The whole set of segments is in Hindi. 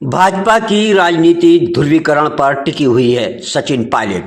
भाजपा की राजनीति ध्रुवीकरण पर टिकी हुई है। सचिन पायलट।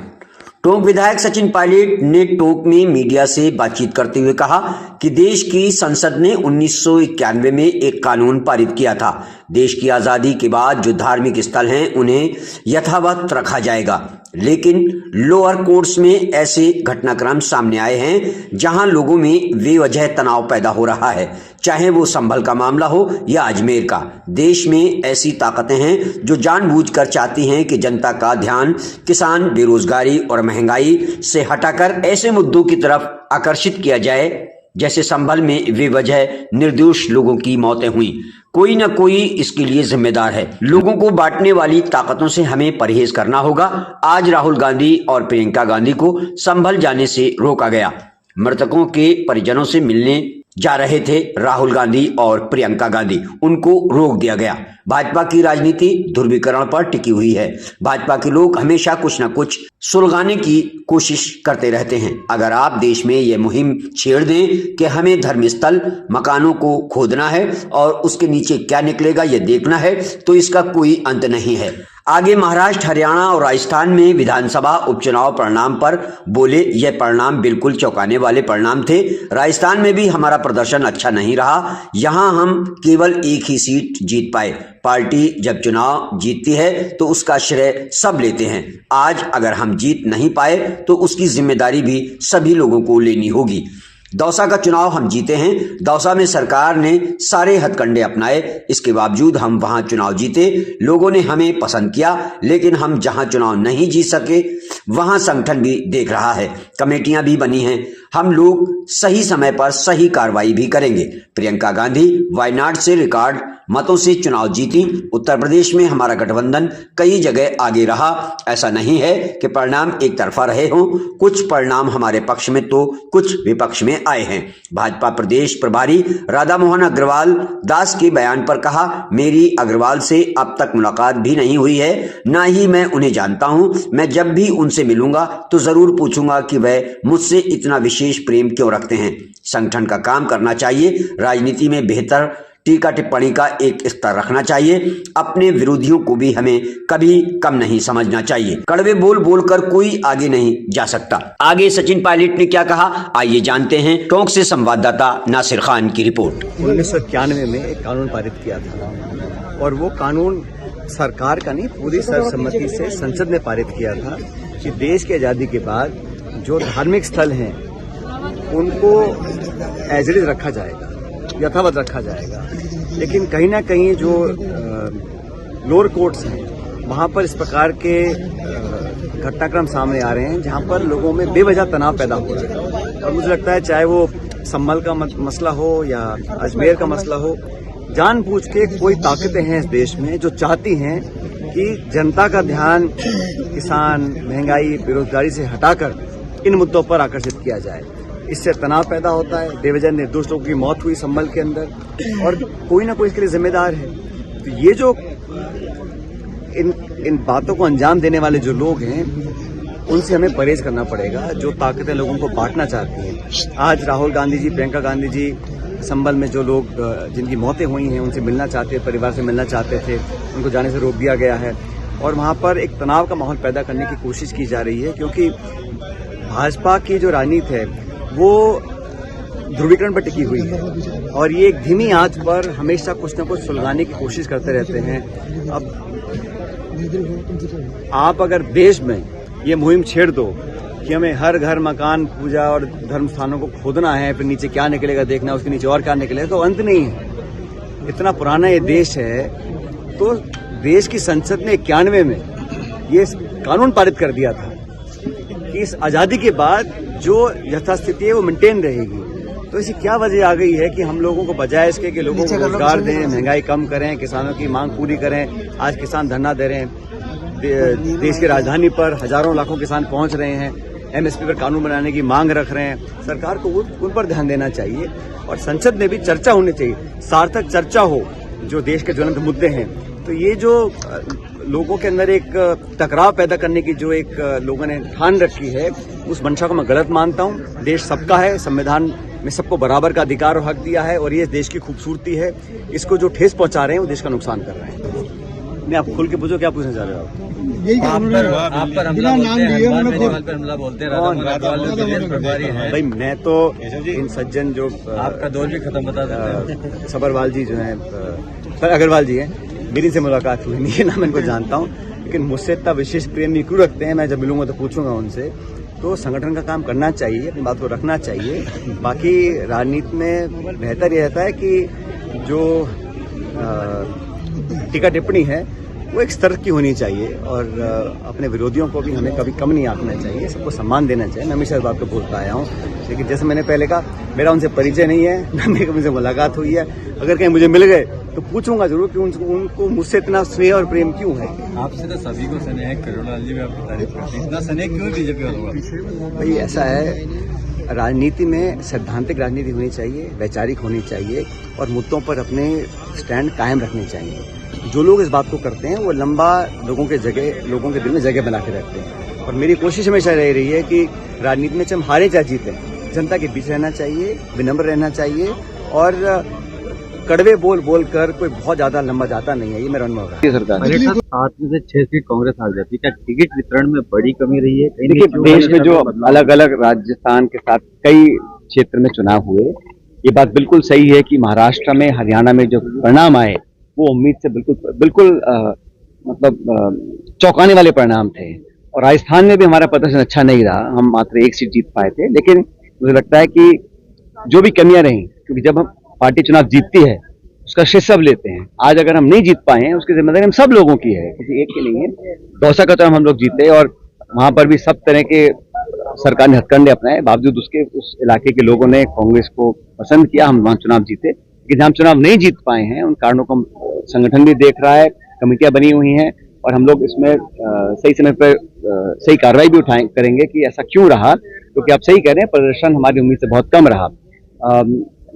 टोंक विधायक सचिन पायलट ने टोंक में मीडिया से बातचीत करते हुए कहा कि देश की संसद ने 1991 में एक कानून पारित किया था। देश की आजादी के बाद जो धार्मिक स्थल हैं उन्हें यथावत रखा जाएगा, लेकिन लोअर कोर्ट्स में ऐसे घटनाक्रम सामने आए हैं जहां लोगों में बेवजह तनाव पैदा हो रहा है, चाहे वो संभल का मामला हो या अजमेर का। देश में ऐसी ताकतें हैं जो जानबूझकर चाहती हैं कि जनता का ध्यान किसान, बेरोजगारी और महंगाई से हटाकर ऐसे मुद्दों की तरफ आकर्षित किया जाए जैसे संभल में बेवजह निर्दोष लोगों की मौतें हुई। कोई न कोई इसके लिए जिम्मेदार है। लोगों को बांटने वाली ताकतों से हमें परहेज करना होगा। आज राहुल गांधी और प्रियंका गांधी को संभल जाने से रोका गया। मृतकों के परिजनों से मिलने जा रहे थे राहुल गांधी और प्रियंका गांधी, उनको रोक दिया गया। भाजपा की राजनीति ध्रुवीकरण पर टिकी हुई है। भाजपा के लोग हमेशा कुछ न कुछ सुलगाने की कोशिश करते रहते हैं। अगर आप देश में यह मुहिम छेड़ दें कि हमें धर्मस्थल, मकानों को खोदना है और उसके नीचे क्या निकलेगा यह देखना है, तो इसका कोई अंत नहीं है। आगे महाराष्ट्र, हरियाणा और राजस्थान में विधानसभा उपचुनाव परिणाम पर बोले, यह परिणाम बिल्कुल चौंकाने वाले परिणाम थे। राजस्थान में भी हमारा प्रदर्शन अच्छा नहीं रहा। यहां हम केवल एक ही सीट जीत पाए। पार्टी जब चुनाव जीतती है तो उसका श्रेय सब लेते हैं। आज अगर हम जीत नहीं पाए तो उसकी जिम्मेदारी भी सभी लोगों को लेनी होगी। दौसा का चुनाव हम जीते हैं। दौसा में सरकार ने सारे हथकंडे अपनाए, इसके बावजूद हम वहां चुनाव जीते। लोगों ने हमें पसंद किया, लेकिन हम जहां चुनाव नहीं जीत सके वहां संगठन भी देख रहा है, कमेटियां भी बनी हैं। हम लोग सही समय पर सही कार्रवाई भी करेंगे। प्रियंका गांधी वायनाड से रिकॉर्ड मतों से चुनाव जीती। उत्तर प्रदेश में हमारा गठबंधन कई जगह आगे रहा। ऐसा नहीं है कि परिणाम एक तरफा रहे हों। कुछ परिणाम हमारे पक्ष में तो कुछ विपक्ष में आए हैं। भाजपा प्रदेश प्रभारी राधा मोहन अग्रवाल दास के बयान पर कहा, मेरी अग्रवाल से अब तक मुलाकात भी नहीं हुई है, ना ही मैं उन्हें जानता हूं। मैं जब भी उनसे मिलूंगा तो जरूर पूछूंगा कि वह मुझसे इतना विशेष प्रेम क्यों रखते हैं। संगठन का काम करना चाहिए। राजनीति में बेहतर टीका टिप्पणी का एक स्तर रखना चाहिए। अपने विरोधियों को भी हमें कभी कम नहीं समझना चाहिए। कड़वे बोल बोलकर कोई आगे नहीं जा सकता। आगे सचिन पायलट ने क्या कहा, आइए जानते हैं। टोंक से संवाददाता नासिर खान की रिपोर्ट। 1991 में एक कानून पारित किया था और वो कानून सरकार का नहीं, पूरी सर्वसम्मति से संसद ने पारित किया था कि देश की आजादी के बाद जो धार्मिक स्थल हैं उनको एज इट इज रखा जाएगा, यथावत रखा जाएगा। लेकिन कहीं ना कहीं जो लोअर कोर्ट्स हैं वहां पर इस प्रकार के घटनाक्रम सामने आ रहे हैं जहां पर लोगों में बेवजह तनाव पैदा हो रहा है। और मुझे लगता है चाहे वो संभल का मसला हो या अजमेर का मसला हो, जानबूझ के कोई ताकतें हैं इस देश में जो चाहती हैं कि जनता का ध्यान किसान, महंगाई, बेरोजगारी से हटाकर इन मुद्दों पर आकर्षित किया जाए। इससे तनाव पैदा होता है। बेवजह निर्दोष लोगों की मौत हुई संभल के अंदर और कोई ना कोई इसके लिए जिम्मेदार है। तो ये जो इन बातों को अंजाम देने वाले जो लोग हैं उनसे हमें परहेज करना पड़ेगा, जो ताकतें लोगों को बांटना चाहती हैं। आज राहुल गांधी जी, प्रियंका गांधी जी, संभल में जो लोग जिनकी मौतें हुई हैं उनसे मिलना चाहते, परिवार से मिलना चाहते थे, उनको जाने से रोक दिया गया है और वहां पर एक तनाव का माहौल पैदा करने की कोशिश की जा रही है। क्योंकि भाजपा की जो राजनीति है वो ध्रुवीकरण पर टिकी हुई है और ये एक धीमी आंच पर हमेशा कुछ न कुछ सुलगाने की कोशिश करते रहते हैं। अब आप अगर देश में ये मुहिम छेड़ दो कि हमें हर घर, मकान, पूजा और धर्म स्थानों को खोदना है, फिर नीचे क्या निकलेगा देखना, उसके नीचे और क्या निकलेगा, तो अंत नहीं है। इतना पुराना ये देश है। तो देश की संसद ने 91 में ये कानून पारित कर दिया था कि इस आजादी के बाद जो यथास्थिति है वो मेंटेन रहेगी। तो ऐसी क्या वजह आ गई है कि हम लोगों को बजाय इसके कि लोगों को रोजगार दें, महंगाई कम करें, किसानों की मांग पूरी करें। आज किसान धरना दे रहे हैं। देश की राजधानी पर हजारों लाखों किसान पहुंच रहे हैं। एमएसपी पर कानून बनाने की मांग रख रहे हैं। सरकार को उन पर ध्यान देना चाहिए और संसद में भी चर्चा होनी चाहिए, सार्थक चर्चा हो जो देश के ज्वलंत मुद्दे हैं। तो ये जो लोगों के अंदर एक टकराव पैदा करने की जो एक लोगों ने ठान रखी है, उस मंशा को मैं गलत मानता हूं। देश सबका है, संविधान में सबको बराबर का अधिकार और हक दिया है और ये देश की खूबसूरती है। इसको जो ठेस पहुंचा रहे हैं वो देश का नुकसान कर रहे हैं। नहीं, आप खुल के पूछो, क्या पूछना चाह रहे हो आप? यही आप पर हमला बोलते हैं, हनुमान बेनीवाल पर हमला बोलते हैं, कौन? राधा मोहन प्रदेश प्रभारी हैं। भाई मैं तो इन सज्जन जो आपका दौर भी खत्म बता देते हैं। सबरवाल जी जो हैं, अग्रवाल जी हैं, मेरी से मुलाकात हुई नहीं है, ना मैं इनको जानता हूँ, लेकिन मुझसे इतना विशेष प्रेम नहीं क्यों रखते हैं, मैं जब मिलूंगा तो पूछूंगा उनसे। तो संगठन का काम करना चाहिए, अपनी बात को रखना चाहिए। बाकी राजनीति में बेहतर यह रहता है कि जो टीका टिप्पणी है वो एक स्तर की होनी चाहिए, और अपने विरोधियों को भी हमें कभी कम नहीं आंकना चाहिए, सबको सम्मान देना चाहिए। मैं हमेशा इस बात को बोलता आया हूँ, लेकिन जैसे मैंने पहले कहा, मेरा उनसे परिचय नहीं है, ना मेरी उनसे मुलाकात हुई है। अगर कहीं मुझे मिल गए तो पूछूंगा जरूर कि उनको मुझसे इतना स्नेह और प्रेम क्यों है। आपसे तो सभी को स्नेह है, करुणालाल जी भी आपकी तारीफ करते हैं, इतना स्नेह क्यों बीजेपी वालों? भाई ऐसा है, राजनीति में सैद्धांतिक राजनीति होनी चाहिए, वैचारिक होनी चाहिए, और मुद्दों पर अपने स्टैंड कायम रखने चाहिए। जो लोग इस बात को करते हैं वो लंबा लोगों के दिल में जगह बना के रखते हैं, और मेरी कोशिश हमेशा रह रही है कि राजनीति में चाहे हम हारे चाहे जीते, जनता के बीच रहना चाहिए, विनम्र रहना चाहिए, और कड़वे बोल कर कोई बहुत ज्यादा लंबा जाता नहीं है। ये मेरा अनुभव है। सरकार 7 में से 6 सीट कांग्रेस हार जाती है, क्या टिकट वितरण में बड़ी कमी रही है? देखिए, देश में जो अलग अलग राजस्थान के साथ कई क्षेत्र में चुनाव हुए, ये बात बिल्कुल सही है कि महाराष्ट्र में, हरियाणा में जो परिणाम आए वो उम्मीद से बिल्कुल चौंकाने वाले परिणाम थे। और राजस्थान में भी हमारा प्रदर्शन अच्छा नहीं रहा, हम मात्र 1 सीट जीत पाए थे। लेकिन मुझे लगता है कि जो भी कमियां रही, क्योंकि जब हम पार्टी चुनाव जीतती है उसका श्रेय सब लेते हैं। आज अगर हम नहीं जीत पाए हैं उसकी जिम्मेदारी हम सब लोगों की है, किसी एक की नहीं है। दौसा का चुनाव हम लोग जीते, और वहां पर भी सब तरह के सरकार ने हथकंडे अपनाए, बावजूद उसके उस इलाके के लोगों ने कांग्रेस को पसंद किया, हम वहां चुनाव जीते। लेकिन हम चुनाव नहीं जीत पाए हैं, उन कारणों को संगठन भी देख रहा है, कमेटियां बनी हुई हैं, और हम लोग इसमें सही समय पर सही कार्रवाई भी करेंगे कि ऐसा क्यों रहा, क्योंकि आप सही कह रहे हैं, प्रदर्शन हमारी उम्मीद से बहुत कम रहा।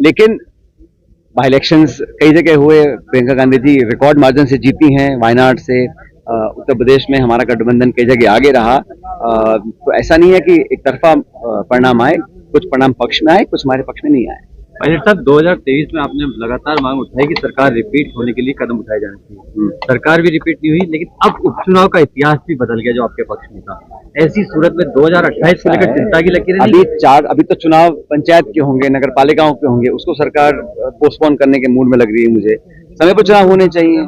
लेकिन बाई इलेक्शंस कई जगह हुए, प्रियंका गांधी जी रिकॉर्ड मार्जिन से जीती हैं, वायनाड से। उत्तर प्रदेश में हमारा गठबंधन कई जगह आगे रहा। तो ऐसा नहीं है कि एक तरफा परिणाम आए, कुछ परिणाम पक्ष में आए, कुछ हमारे पक्ष में नहीं आए। पायलट साहब, 2023 में आपने लगातार मांग उठाई कि सरकार रिपीट होने के लिए कदम उठाए जाने चाहिए। सरकार भी रिपीट नहीं हुई, लेकिन अब उपचुनाव का इतिहास भी बदल गया जो आपके पक्ष में था। ऐसी सूरत में 2028 को लेकर चिंता की लकीरें अभी तो चुनाव पंचायत के होंगे, नगर पालिकाओं के होंगे, उसको सरकार पोस्टपोन करने के मूड में लग रही है। मुझे समय पर चुनाव होने चाहिए,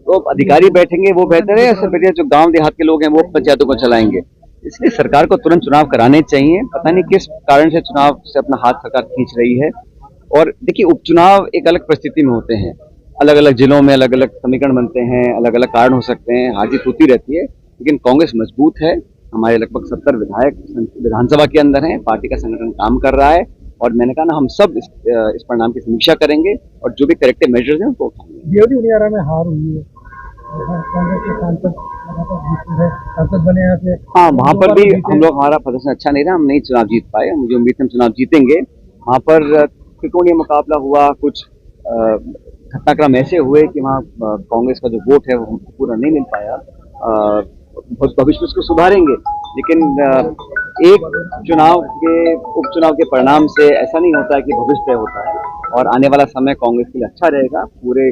तो अधिकारी बैठेंगे वो बेहतर है, या फिर जो गाँव देहात के लोग हैं वो पंचायतों को चलाएंगे? इसलिए सरकार को तुरंत चुनाव कराने चाहिए। पता नहीं किस कारण से चुनाव से अपना हाथ सरकार खींच रही है। और देखिए, उपचुनाव एक अलग परिस्थिति में होते हैं, अलग अलग जिलों में अलग अलग समीकरण बनते हैं, अलग अलग कारण हो सकते हैं, हार जीत होती रहती है। लेकिन कांग्रेस मजबूत है, हमारे लगभग 70 विधायक विधानसभा के अंदर हैं, पार्टी का संगठन काम कर रहा है, और मैंने कहा ना, हम सब इस परिणाम की समीक्षा करेंगे और जो भी करेक्टिव मेजर्स हैं उनको उठाएंगे। में हार हुई है, कांग्रेस के सांसद बने हैं। हाँ, वहाँ पर भी हम लोग, हमारा प्रदर्शन अच्छा नहीं रहा, हम नहीं चुनाव जीत पाए। मुझे उम्मीद है हम चुनाव जीतेंगे। वहाँ पर त्रिकोणीय मुकाबला हुआ, कुछ घटनाक्रम ऐसे हुए कि वहाँ कांग्रेस का जो वोट है वो हमको पूरा नहीं मिल पाया। भविष्य में उसको सुधारेंगे, लेकिन एक चुनाव के उपचुनाव के परिणाम से ऐसा नहीं होता है कि भविष्य तय होता है। और आने वाला समय कांग्रेस के लिए अच्छा रहेगा। पूरे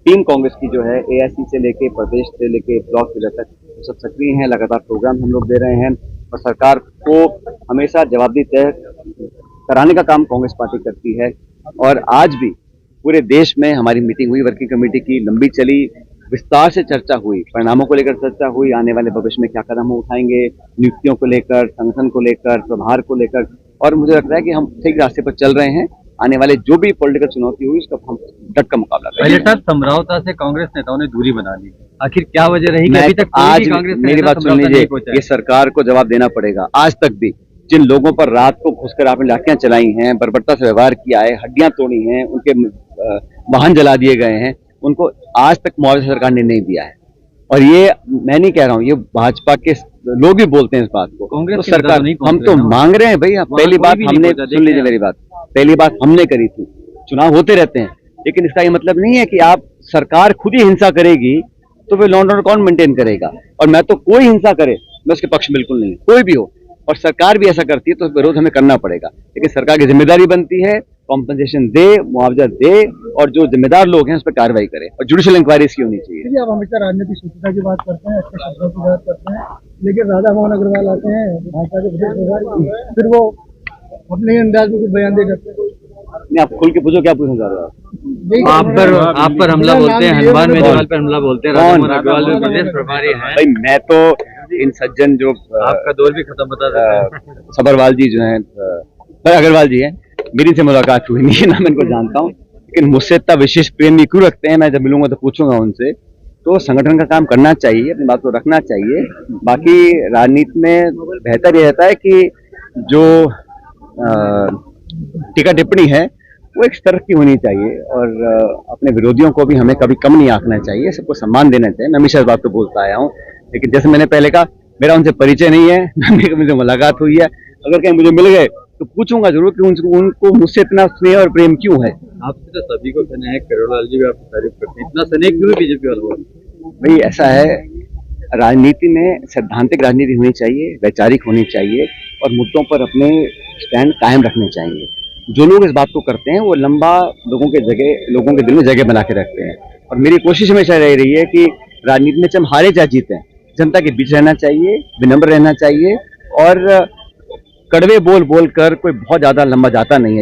टीम कांग्रेस की जो है, एआईसी से लेके प्रदेश से लेके ब्लॉक जिले तक सब सक्रिय हैं, लगातार प्रोग्राम हम लोग दे रहे हैं, और सरकार को हमेशा जवाबदेही तय कराने का काम कांग्रेस पार्टी करती है। और आज भी पूरे देश में हमारी मीटिंग हुई, वर्किंग कमेटी की, लंबी चली, विस्तार से चर्चा हुई, परिणामों को लेकर चर्चा हुई, आने वाले भविष्य में क्या कदम हम उठाएंगे, नियुक्तियों को लेकर, संगठन को लेकर, प्रभार को लेकर। और मुझे लगता है कि हम ठीक रास्ते पर चल रहे हैं। आने वाले जो भी पॉलिटिकल चुनौती हुई उसका हम डट का मुकाबला करेंगे। पायलट साहब, समझौता से कांग्रेस नेताओं ने दूरी बना ली, आखिर क्या वजह रही कि अभी तक आज कांग्रेस मेरी बात सुन लीजिए, ये सरकार को जवाब देना पड़ेगा। आज तक भी जिन लोगों पर रात को घुसकर आपने लाठियां चलाई हैं, बर्बरता से व्यवहार किया है, हड्डियां तोड़ी हैं, उनके वाहन जला दिए गए हैं, उनको आज तक मुआवजा सरकार ने नहीं दिया है। और ये मैं नहीं कह रहा हूँ, ये भाजपा के लोग भी बोलते हैं इस बात को। कांग्रेस तो सरकार, हम तो मांग रहे हैं भाई। पहली बात हमने, सुन लीजिए मेरी बात, पहली बात हमने करी थी। चुनाव होते रहते हैं, लेकिन इसका ये मतलब नहीं है कि आप सरकार खुद ही हिंसा करेगी तो फिर लॉ एंड ऑर्डर कौन मेंटेन करेगा। और मैं तो कोई हिंसा करे मैं उसके पक्ष बिल्कुल नहीं, कोई भी हो, और सरकार भी ऐसा करती है तो विरोध हमें करना पड़ेगा। लेकिन सरकार की जिम्मेदारी बनती है कॉम्पनसेशन दे, मुआवजा दे, और जो जिम्मेदार लोग हैं उस पर कार्रवाई करे, और जुडिशियल इंक्वायरी इसकी होनी चाहिए। देखिए, आप हमेशा राजनीतिक शुद्धता की बात करते हैं, अच्छे शब्दों की बात करते हैं, लेकिन राधा मोहन अग्रवाल आते हैं भाजपा के प्रदेश प्रभारी, फिर वो अपने ही अंदाज में कुछ बयान दे जाते हैं। नहीं, आप खुल के पूछो, क्या पूछना चाह रहे हो आप? आप पर हमला बोलते हैं, हनुमान मेजवाल पर हमला बोलते हैं, राधा मोहन अग्रवाल भी प्रदेश प्रभारी हैं। भाई, मैं तो इन सज्जन जो आपका दौर भी खत्म बता देते हैं। सबरवाल जी जो हैं, अग्रवाल जी हैं, मेरी से मुलाकात हुई नहीं है, ना मैं इनको जानता हूँ, लेकिन मुझसे इतना विशेष प्रेम भी क्यों रखते हैं, मैं जब मिलूंगा तो पूछूंगा उनसे। तो संगठन का काम करना चाहिए, अपनी बात को रखना चाहिए। बाकी राजनीति में बेहतर ये रहता है कि जो टीका टिप्पणी है वो एक स्तर की होनी चाहिए, और अपने विरोधियों को भी हमें कभी कम नहीं आंकना चाहिए, सबको सम्मान देना चाहिए। मैं हमेशा इस बात को बोलता आया हूँ, लेकिन जैसे मैंने पहले कहा, मेरा उनसे परिचय नहीं है, मुझे मुलाकात हुई है। अगर कहीं मुझे मिल गए तो पूछूंगा जरूर कि उनको मुझसे इतना स्नेह और प्रेम क्यों है। आपसे तो सभी को स्नेह है, करोड़लाल जी भी आपकी तारीफ करते हैं, इतना स्नेह क्यों बीजेपी वालों को? भाई, ऐसा है, राजनीति में सैद्धांतिक राजनीति होनी चाहिए, वैचारिक होनी चाहिए, और मुद्दों पर अपने स्टैंड कायम रखने चाहिए। जो लोग इस बात को करते हैं वो लंबा लोगों के दिल में जगह बना के रखते हैं, और मेरी कोशिश हमेशा रही है कि राजनीति में चाहे हम हारे चाहे जीतें, जनता के बीच रहना चाहिए, विनम्र रहना चाहिए, और कड़वे बोल बोल कर कोई बहुत ज्यादा लंबा जाता नहीं है।